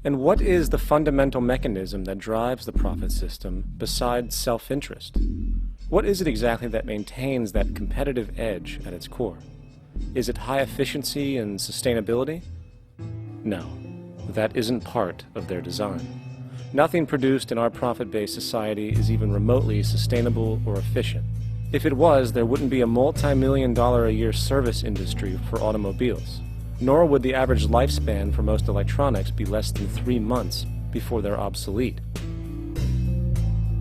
And what is the fundamental mechanism that drives the profit system besides self-interest? What is it exactly that maintains that competitive edge at its core? Is it high efficiency and sustainability? No, that isn't part of their design. Nothing produced in our profit-based society is even remotely sustainable or efficient. If it was, there wouldn't be a multi-million-dollar-a-year service industry for automobiles. Nor would the average lifespan for most electronics be less than 3 months before they're obsolete.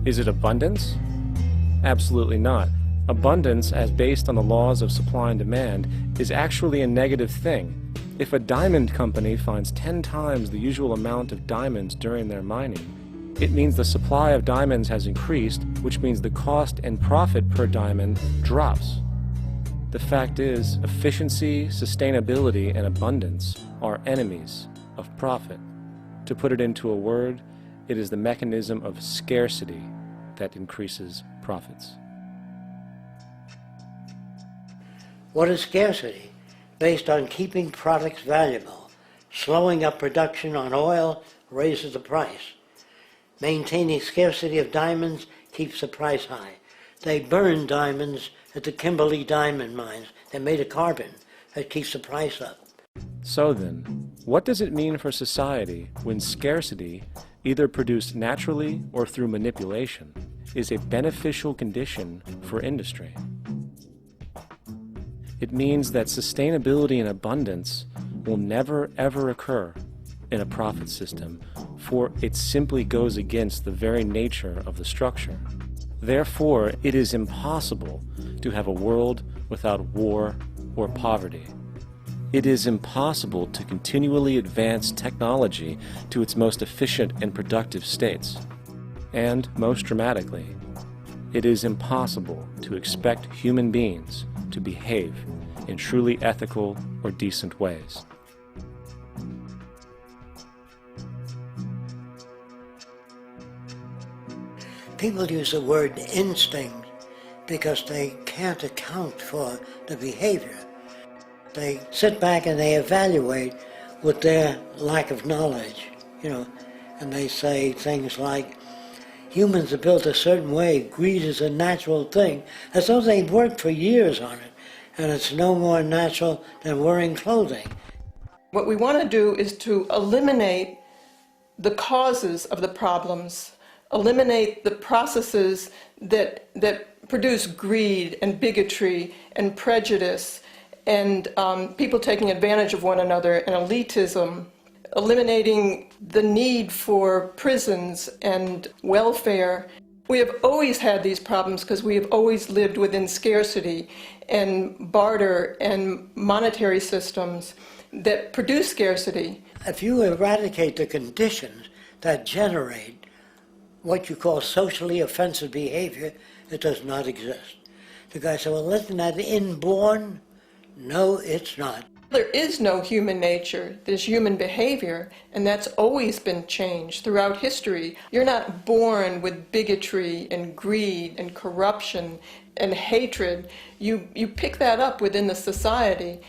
Is it abundance? Absolutely not. Abundance, as based on the laws of supply and demand, is actually a negative thing. If a diamond company finds 10 times the usual amount of diamonds during their mining, it means the supply of diamonds has increased, which means the cost and profit per diamond drops. The fact is, efficiency, sustainability, and abundance are enemies of profit. To put it into a word, it is the mechanism of scarcity that increases profits. What is scarcity? Based on keeping products valuable. Slowing up production on oil raises the price. Maintaining scarcity of diamonds keeps the price high. They burn diamonds at the Kimberley diamond mines. They're made of carbon. That keeps the price up. So then, what does it mean for society when scarcity, either produced naturally or through manipulation, is a beneficial condition for industry? It means that sustainability and abundance will never ever occur in a profit system, for it simply goes against the very nature of the structure. Therefore, it is impossible to have a world without war or poverty. It is impossible to continually advance technology to its most efficient and productive states. And, most dramatically, it is impossible to expect human beings to behave in truly ethical or decent ways. People use the word instinct because they can't account for the behavior. They sit back and they evaluate with their lack of knowledge, and they say things like, humans are built a certain way, greed is a natural thing, as though they've worked for years on it, and it's no more natural than wearing clothing. What we want to do is to eliminate the causes of the problems, eliminate the processes that produce greed and bigotry and prejudice and people taking advantage of one another and elitism, eliminating the need for prisons and welfare. We have always had these problems because we have always lived within scarcity and barter and monetary systems that produce scarcity. If you eradicate the conditions that generate what you call socially offensive behavior, it does not exist. The guy said, well, isn't that inborn? No, it's not. There is no human nature, there's human behavior, and that's always been changed throughout history. You're not born with bigotry and greed and corruption and hatred. You pick that up within the society.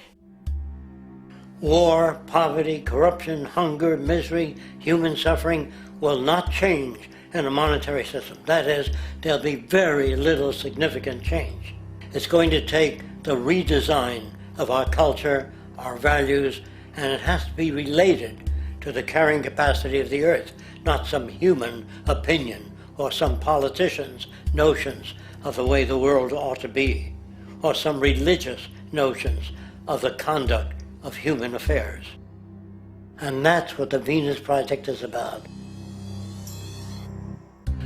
War, poverty, corruption, hunger, misery, human suffering will not change in a monetary system. That is, there'll be very little significant change. It's going to take the redesign of our culture, our values, and it has to be related to the carrying capacity of the earth, not some human opinion or some politician's notions of the way the world ought to be, or some religious notions of the conduct of human affairs. And that's what the Venus Project is about.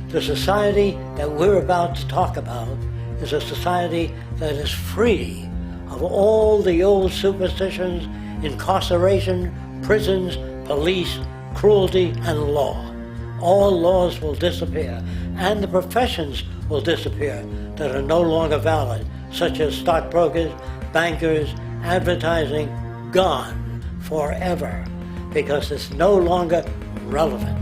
The society that we're about to talk about is a society that is free of all the old superstitions, incarceration, prisons, police, cruelty, and law. All laws will disappear, and the professions will disappear that are no longer valid, such as stockbrokers, bankers, advertising, gone forever, because it's no longer relevant.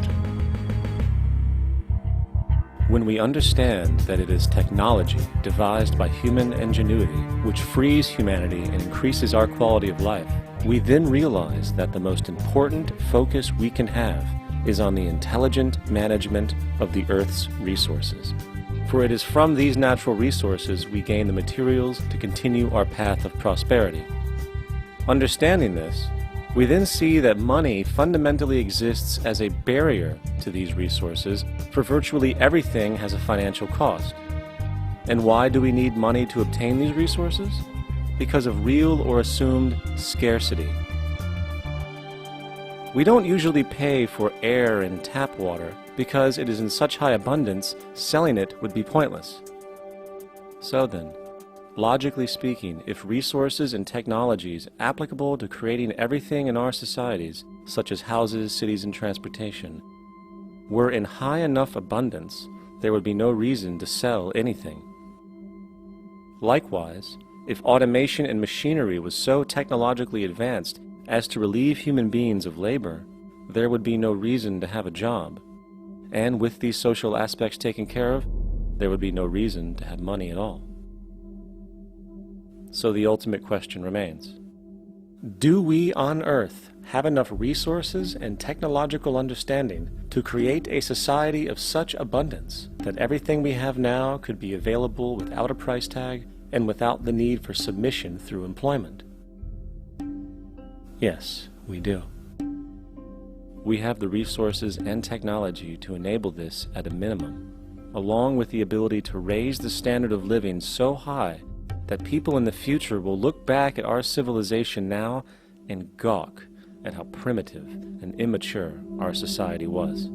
When we understand that it is technology devised by human ingenuity which frees humanity and increases our quality of life, we then realize that the most important focus we can have is on the intelligent management of the Earth's resources. For it is from these natural resources we gain the materials to continue our path of prosperity. Understanding this, we then see that money fundamentally exists as a barrier to these resources, for virtually everything has a financial cost. And why do we need money to obtain these resources? Because of real or assumed scarcity. We don't usually pay for air and tap water because it is in such high abundance, selling it would be pointless. So then, logically speaking, if resources and technologies applicable to creating everything in our societies, such as houses, cities, and transportation, were in high enough abundance, there would be no reason to sell anything. Likewise, if automation and machinery was so technologically advanced as to relieve human beings of labor, there would be no reason to have a job. And with these social aspects taken care of, there would be no reason to have money at all. So the ultimate question remains: do we on Earth have enough resources and technological understanding to create a society of such abundance that everything we have now could be available without a price tag and without the need for submission through employment? Yes, we do. We have the resources and technology to enable this at a minimum, along with the ability to raise the standard of living so high that people in the future will look back at our civilization now and gawk at how primitive and immature our society was.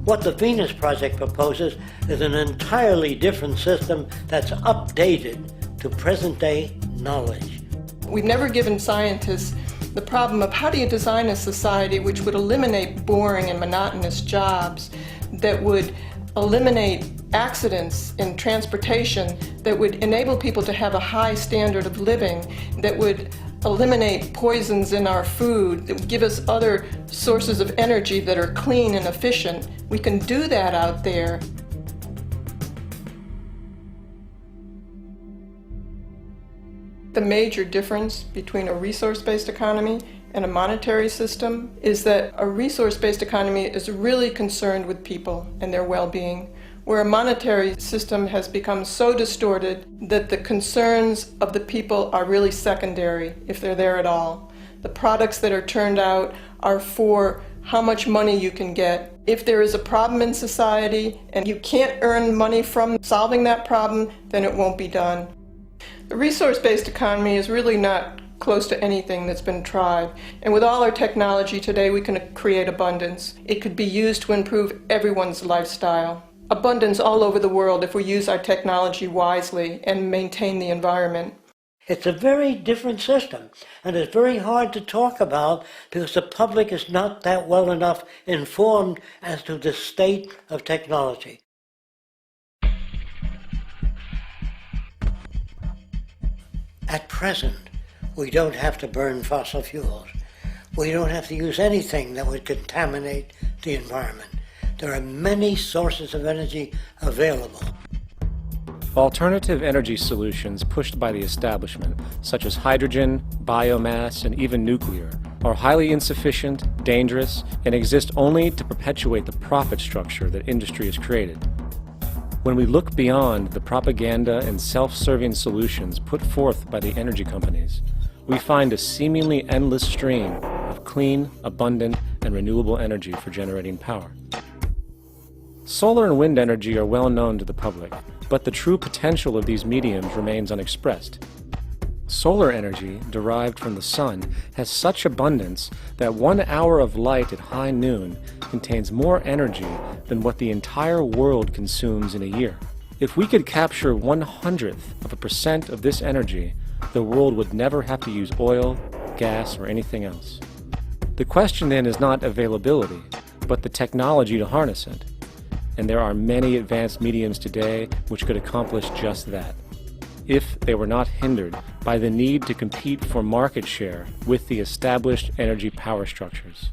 What the Venus Project proposes is an entirely different system that's updated to present-day knowledge. We've never given scientists the problem of how do you design a society which would eliminate boring and monotonous jobs, that would eliminate accidents in transportation, that would enable people to have a high standard of living, that would eliminate poisons in our food, that would give us other sources of energy that are clean and efficient. We can do that out there. The major difference between a resource-based economy and a monetary system is that a resource-based economy is really concerned with people and their well-being, where a monetary system has become so distorted that the concerns of the people are really secondary, if they're there at all. The products that are turned out are for how much money you can get. If there is a problem in society and you can't earn money from solving that problem, then it won't be done. The resource-based economy is really not close to anything that's been tried. And with all our technology today, we can create abundance. It could be used to improve everyone's lifestyle. Abundance all over the world if we use our technology wisely and maintain the environment. It's a very different system, and it's very hard to talk about because the public is not that well enough informed as to the state of technology. At present, we don't have to burn fossil fuels. We don't have to use anything that would contaminate the environment. There are many sources of energy available. Alternative energy solutions pushed by the establishment, such as hydrogen, biomass, and even nuclear, are highly insufficient, dangerous, and exist only to perpetuate the profit structure that industry has created. When we look beyond the propaganda and self-serving solutions put forth by the energy companies, we find a seemingly endless stream of clean, abundant, and renewable energy for generating power. Solar and wind energy are well known to the public, but the true potential of these mediums remains unexpressed. Solar energy, derived from the sun, has such abundance that 1 hour of light at high noon contains more energy than what the entire world consumes in a year. If we could capture 0.01% of this energy, the world would never have to use oil, gas, or anything else. The question then is not availability, but the technology to harness it. And there are many advanced mediums today which could accomplish just that, if they were not hindered by the need to compete for market share with the established energy power structures.